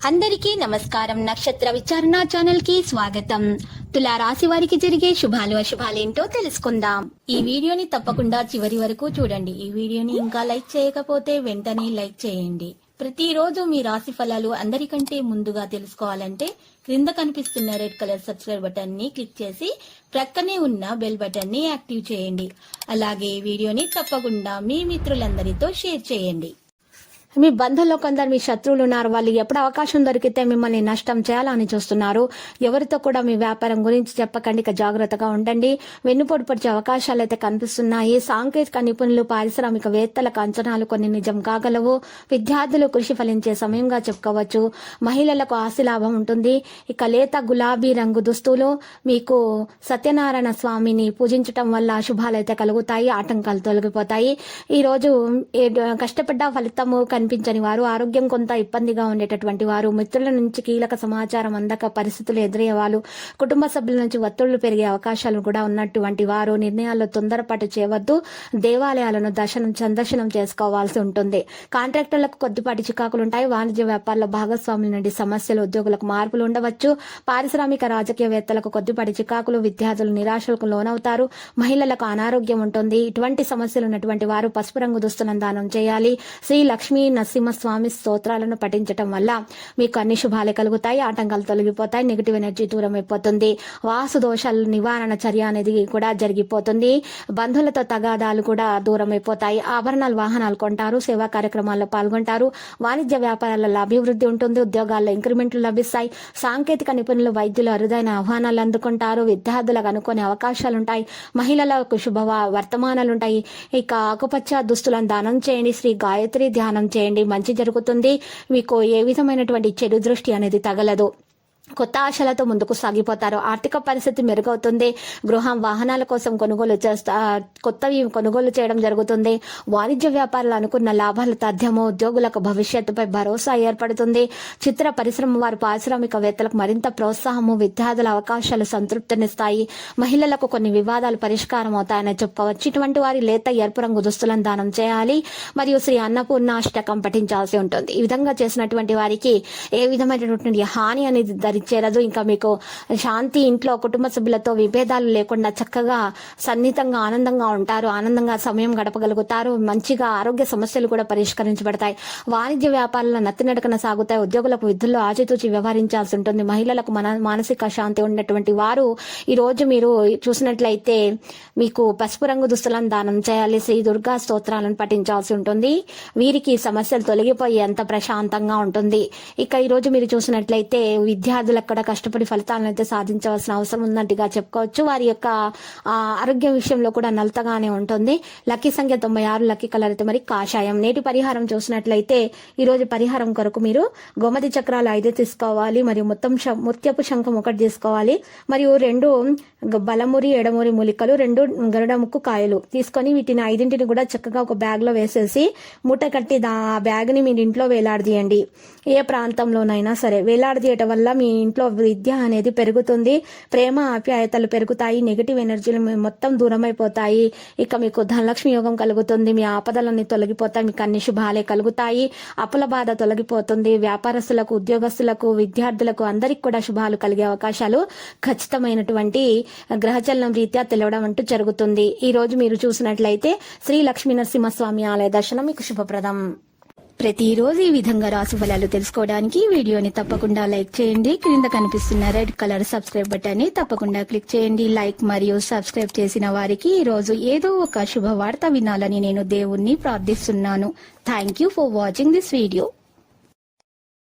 అందరికీ నమస్కారం. నక్షత్ర విచారణ ఛానల్ కి స్వాగతం. తులా రాశి వారికి జరిగే శుభాలు అశుభాలేంటో తెలుసుకుందాం. ఈ వీడియోని తప్పకుండా చివరి వరకు చూడండి. ఈ వీడియోని ఇంకా లైక్ చేయకపోతే వెంటనే లైక్ చేయండి. ప్రతిరోజు మీ రాశి ఫలాలు అందరికంటే ముందుగా తెలుసుకోవాలంటే క్రింద కనిపిస్తున్న రెడ్ కలర్ సబ్స్క్రైబ్ బటన్ ని క్లిక్ చేసి ప్రక్కనే ఉన్న బెల్ బటన్ ని యాక్టివ్ చేయండి. అలాగే ఈ వీడియోని తప్పకుండా మీ మిత్రులందరితో షేర్ చేయండి. మీ బంధంలో కొందరు మీ శత్రువులు ఉన్నారు. వాళ్ళు ఎప్పుడు అవకాశం దొరికితే మిమ్మల్ని నష్టం చేయాలని చూస్తున్నారు. ఎవరితో కూడా మీ వ్యాపారం గురించి చెప్పకండి, జాగ్రత్తగా ఉండండి. వెన్నుపోటు పొడిచే అవకాశాలు అయితే కనిపిస్తున్నాయి. సాంకేతిక నిపుణులు, పారిశ్రామికవేత్తలకు అంచనాలు కొన్ని నిజం కాగలవు. విద్యార్థులు కృషి ఫలించే సమయంగా చెప్పుకోవచ్చు. మహిళలకు ఆస్తి లాభం ఉంటుంది. ఇక లేత గులాబీ రంగు దుస్తులు, మీకు సత్యనారాయణ స్వామిని పూజించటం వల్ల శుభాలు అయితే కలుగుతాయి, ఆటంకాలు తొలగిపోతాయి. ఈ రోజు కష్టపడ్డ ఫలితము కనిపించని వారు, ఆరోగ్యం కొంత ఇబ్బందిగా ఉండేటటువంటి వారు, మిత్రుల నుంచి కీలక సమాచారం అందక పరిస్థితులు ఎదురయ్యే వాళ్ళు, కుటుంబ సభ్యుల నుంచి ఒత్తిళ్లు పెరిగే అవకాశాలు కూడా ఉన్నటువంటి వారు, నిర్ణయాల్లో తొందరపాటు చేయవద్దు. దేవాలయాలను సందర్శనం చేసుకోవాల్సి ఉంటుంది. కాంట్రాక్టర్లకు కొద్దిపాటి చికాకులు ఉంటాయి. వాణిజ్య వ్యాపారంలో భాగస్వాముల నుండి సమస్యలు, ఉద్యోగులకు మార్పులు ఉండవచ్చు. పారిశ్రామిక రాజకీయవేత్తలకు కొద్దిపాటి చికాకులు, విద్యార్థులు నిరాశలకు లోనవుతారు. మహిళలకు అనారోగ్యం ఉంటుంది. ఇటువంటి సమస్యలు ఉన్నటువంటి వారు పసుపు రంగు దుస్తులను దానం చేయాలి. శ్రీ లక్ష్మీ నరసింహస్వామి స్తోత్రాలను పఠించటం వల్ల మీకు అన్ని శుభాలే కలుగుతాయి, ఆటంకాలు తొలగిపోతాయి, నెగిటివ్ ఎనర్జీ దూరం అయిపోతుంది. వాసు దోషాల నివారణ చర్య అనేది కూడా జరిగిపోతుంది. బంధువులతో తగాదాలు కూడా దూరం అయిపోతాయి. ఆభరణాలు, వాహనాలు కొంటారు. సేవా కార్యక్రమాల్లో పాల్గొంటారు. వాణిజ్య వ్యాపారాలలో అభివృద్ధి ఉంటుంది. ఉద్యోగాల్లో ఇంక్రిమెంట్లు లభిస్తాయి. సాంకేతిక నిపుణులు, వైద్యులు అరుదైన ఆహ్వానాలు అందుకుంటారు. విద్యార్థులకు అనుకునే అవకాశాలుంటాయి. మహిళలకు శుభ వర్తమానాలుంటాయి. ఇక ఆకుపచ్చ దుస్తులను దానం చేయండి. శ్రీ గాయత్రి ధ్యానం చేయండి, మంచి జరుగుతుంది. మీకు ఏ విధమైనటువంటి చెడు దృష్టి అనేది తగలదు. కొత్త ఆశలతో ముందుకు సాగిపోతారు. ఆర్థిక పరిస్థితి మెరుగవుతుంది. గృహం, వాహనాల కోసం కొత్తవి కొనుగోలు చేయడం జరుగుతుంది. వాణిజ్య వ్యాపారాలు అనుకున్న లాభాలు తథ్యము. ఉద్యోగులకు భవిష్యత్తుపై భరోసా ఏర్పడుతుంది. చిత్ర పరిశ్రమ వారు, పారిశ్రామికవేత్తలకు మరింత ప్రోత్సాహము. విద్యార్థుల అవకాశాలు సంతృప్తినిస్తాయి. మహిళలకు కొన్ని వివాదాలు పరిష్కారం అవుతాయని చెప్పుకోవచ్చు. ఇటువంటి వారి లేత ఎరుపు రంగు దుస్తులను దానం చేయాలి. మరియు శ్రీ అన్నపూర్ణాష్టకం పఠించాల్సి ఉంటుంది. ఈ విధంగా చేసినటువంటి వారికి ఏ విధమైనటువంటి హాని అనేది చేరదు. ఇంకా మీకు శాంతి, ఇంట్లో కుటుంబ సభ్యులతో విభేదాలు లేకుండా చక్కగా సన్నిహితంగా ఆనందంగా ఉంటారు. ఆనందంగా సమయం గడపగలుగుతారు. మంచిగా ఆరోగ్య సమస్యలు కూడా పరిష్కరించబడతాయి. వాణిజ్య వ్యాపారాల్లో నత్తినడకన సాగుతాయి. ఉద్యోగులకు విధుల్లో ఆచితూచి వ్యవహరించాల్సి ఉంటుంది. మహిళలకు మానసిక శాంతి ఉన్నటువంటి వారు ఈ రోజు మీరు చూసినట్లయితే మీకు పసుపు రంగు దుస్తులను దానం చేయాలి. శ్రీ దుర్గా స్తోత్రాలను పఠించాల్సి ఉంటుంది. వీరికి సమస్యలు తొలగిపోయి ఎంత ప్రశాంతంగా ఉంటుంది. ఇక ఈ రోజు మీరు చూసినట్లయితే విద్యార్థులు అక్కడ కష్టపడి ఫలితాలను అయితే సాధించవలసిన అవసరం ఉన్నట్టుగా చెప్పుకోవచ్చు. వారి యొక్క ఆరోగ్య విషయంలో కూడా నలతగానే ఉంటుంది. లక్కీ సంఖ్య 96, లక్కీ కలర్ అయితే మరి కాషాయం. నేటి పరిహారం చూసినట్లయితే ఈ రోజు పరిహారం కొరకు మీరు గోమతి చక్రాలు 5 తీసుకోవాలి. మరియు ముత్యపు శంఖం 1 తీసుకోవాలి. మరియు 2 బలమురి, ఎడమురి మూలికలు, 2 గరుడ ముక్కు కాయలు తీసుకొని వీటిని 5 కూడా చక్కగా ఒక బ్యాగ్ లో వేసేసి మూట కట్టి ఆ బ్యాగ్ ని మీరు ఇంట్లో వేలాడదీయండి. ఏ ప్రాంతంలోనైనా సరే వేలాడదీయటం వల్ల మీ ఇంట్లో విద్య అనేది పెరుగుతుంది. ప్రేమ, ఆప్యాయతలు పెరుగుతాయి. నెగిటివ్ ఎనర్జీలు మొత్తం దూరం అయిపోతాయి. ఇక మీకు ధనలక్ష్మి యోగం కలుగుతుంది. మీ ఆపదలన్నీ తొలగిపోతాయి. మీకు అన్ని శుభాలే కలుగుతాయి. అప్పుల బాధ తొలగిపోతుంది. వ్యాపారస్తులకు, ఉద్యోగస్తులకు, విద్యార్థులకు అందరికి కూడా శుభాలు కలిగే అవకాశాలు ఖచ్చితమైనటువంటి గ్రహచలనం రీత్యా తెలవడం అంటూ జరుగుతుంది. ఈ రోజు మీరు చూసినట్లయితే శ్రీ లక్ష్మీ నరసింహస్వామి ఆలయ దర్శనం మీకు శుభప్రదం. ప్రతిరోజు ఈ విధంగా రాశి ఫలాలు తెలుసుకోవడానికి వీడియోని తప్పకుండా లైక్ చేయండి. క్రింద కనిపిస్తున్న రెడ్ కలర్ సబ్స్క్రైబ్ బటన్ ని తప్పకుండా క్లిక్ చేయండి. లైక్ మరియు సబ్స్క్రైబ్ చేసిన వారికి ఈ రోజు ఏదో ఒక శుభవార్త వినాలని నేను దేవుణ్ణి ప్రార్థిస్తున్నాను. Thank you for watching this video.